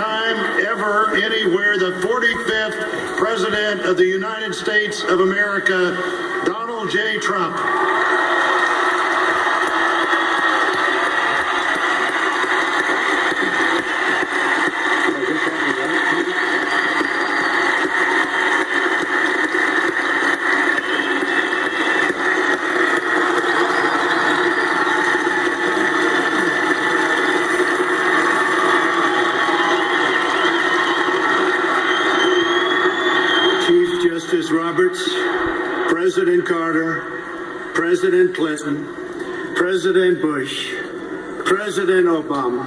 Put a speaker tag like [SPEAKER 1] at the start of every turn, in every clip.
[SPEAKER 1] time ever anywhere the 45th President of the United States of America, Donald J. Trump. Justice Roberts, President Carter, President Clinton, President Bush, President Obama,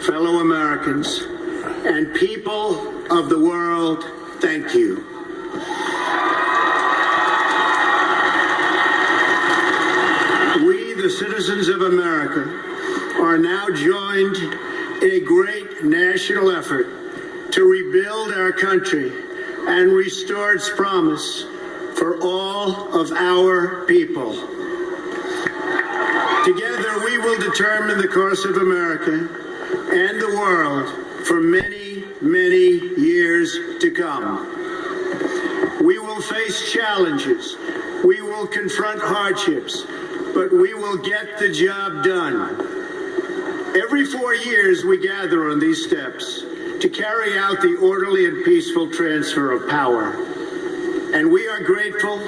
[SPEAKER 1] fellow Americans, and people of the world, thank you. We, the citizens of America, are now joined in a great national effort to rebuild our country and restore its promise for all of our people. Together, we will determine the course of America and the world for many, many years to come. We will face challenges. We will confront hardships, but we will get the job done. Every 4 years, we gather on these steps to carry out the orderly and peaceful transfer of power. And we are grateful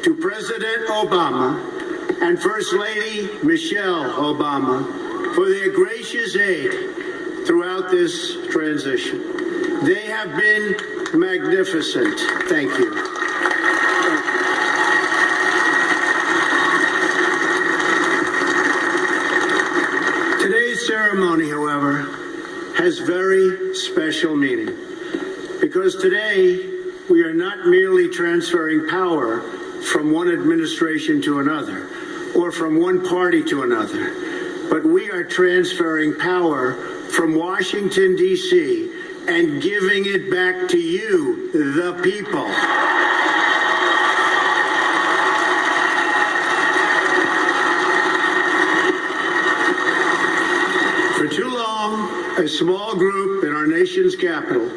[SPEAKER 1] to President Obama and First Lady Michelle Obama for their gracious aid throughout this transition. They have been magnificent. Thank you. Today's ceremony, however, has very special meaning, because today we are not merely transferring power from one administration to another or from one party to another, but we are transferring power from Washington, D.C. and giving it back to you, the people. For too long, a small group in our nation's capital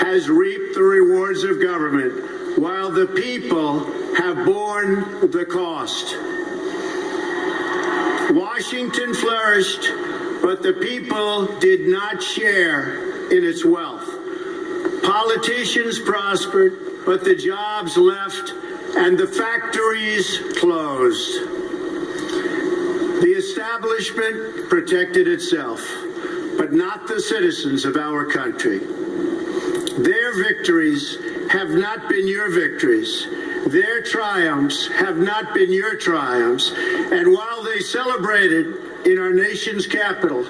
[SPEAKER 1] has reaped the rewards of government while the people have borne the cost. Washington flourished, but the people did not share in its wealth. Politicians prospered, but the jobs left and the factories closed. The establishment protected itself, but not the citizens of our country. Their victories have not been your victories. Their triumphs have not been your triumphs. And while they celebrated in our nation's capital,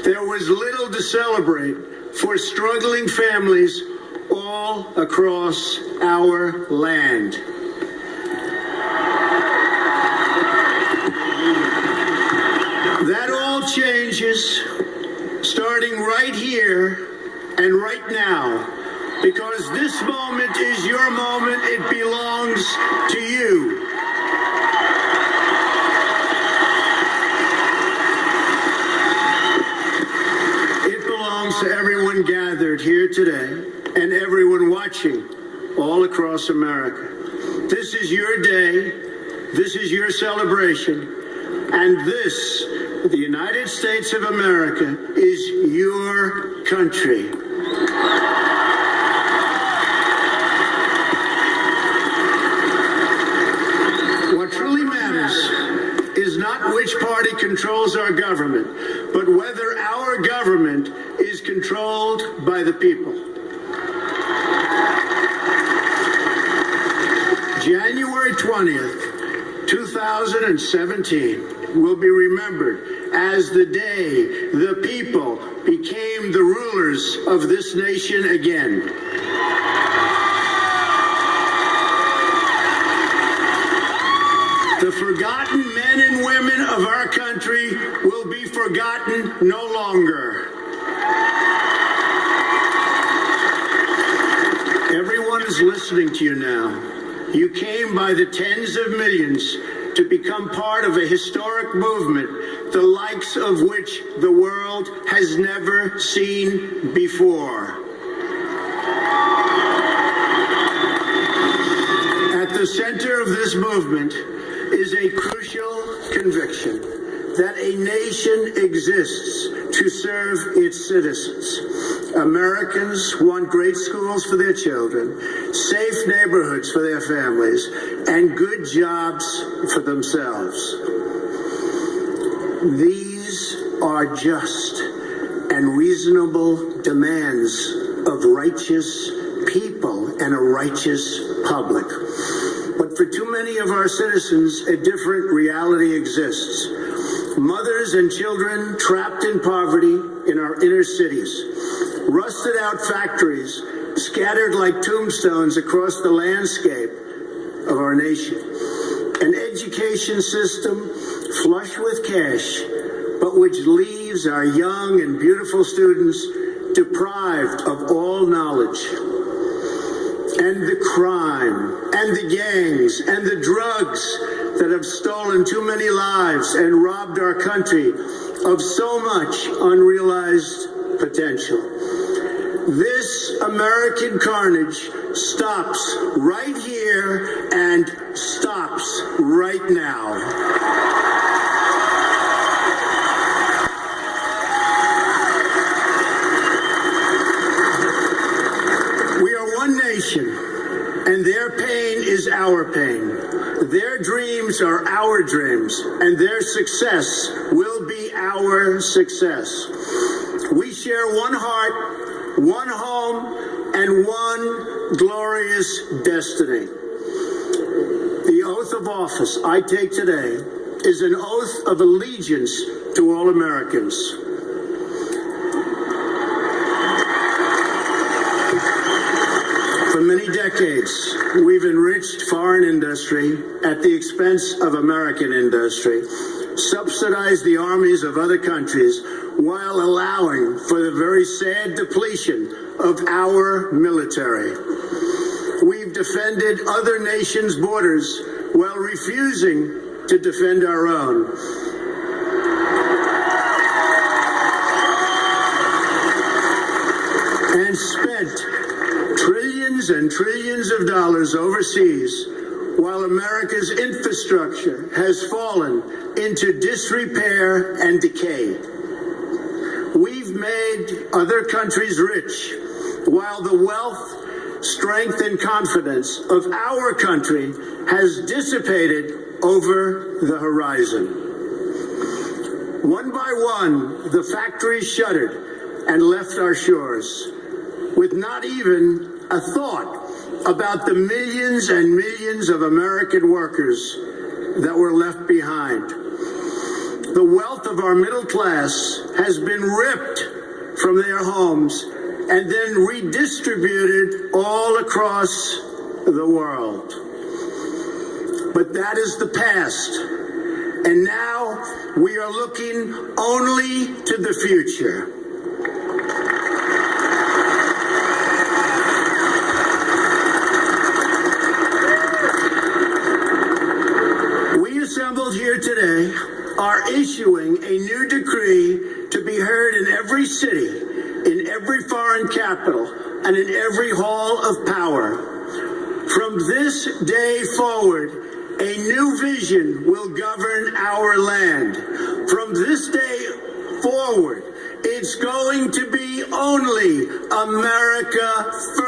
[SPEAKER 1] there was little to celebrate for struggling families all across our land. That all changes starting right here and right now, because this moment is your moment. It belongs to you. It belongs to everyone gathered here today and everyone watching all across America. This is your day. This is your celebration. And this, the United States of America, is your country. What truly matters is not which party controls our government, but whether our government is controlled by the people. January 20th, 2017 will be remembered as the day the people became the rulers of this nation again. The forgotten men and women of our country will be forgotten no longer. Everyone is listening to you now. You came by the tens of millions to become part of a historic movement the likes of which the world has never seen before. At the center of this movement is a crucial conviction that a nation exists to serve its citizens. Americans want great schools for their children, safe neighborhoods for their families, and good jobs for themselves. These are just and reasonable demands of righteous people and a righteous public. But for too many of our citizens, a different reality exists. Mothers and children trapped in poverty in our inner cities, rusted out factories scattered like tombstones across the landscape of our nation, an education system flush with cash, but which leaves our young and beautiful students deprived of all knowledge. And the crime, and the gangs, and the drugs that have stolen too many lives and robbed our country of so much unrealized potential. This American carnage stops right here and stops right now. We are one nation, and their pain is our pain. Their dreams are our dreams, and their success will be our success. We share one heart, one home, and one glorious destiny. The oath of office I take today is an oath of allegiance to all Americans. For many decades, we've enriched foreign industry at the expense of American industry, subsidized the armies of other countries while allowing for the very sad depletion of our military. We've defended other nations' borders while refusing to defend our own. And spent trillions and trillions of dollars overseas while America's infrastructure has fallen into disrepair and decay. We've made other countries rich while the wealth, strength, and confidence of our country has dissipated over the horizon. One by one, the factories shuttered and left our shores, with not even a thought about the millions and millions of American workers that were left behind. The wealth of our middle class has been ripped from their homes and then redistributed all across the world. But that is the past, and now we are looking only to the future. Assembled here today are issuing a new decree to be heard in every city, in every foreign capital, and in every hall of power. From this day forward, a new vision will govern our land. From this day forward, it's going to be only America first.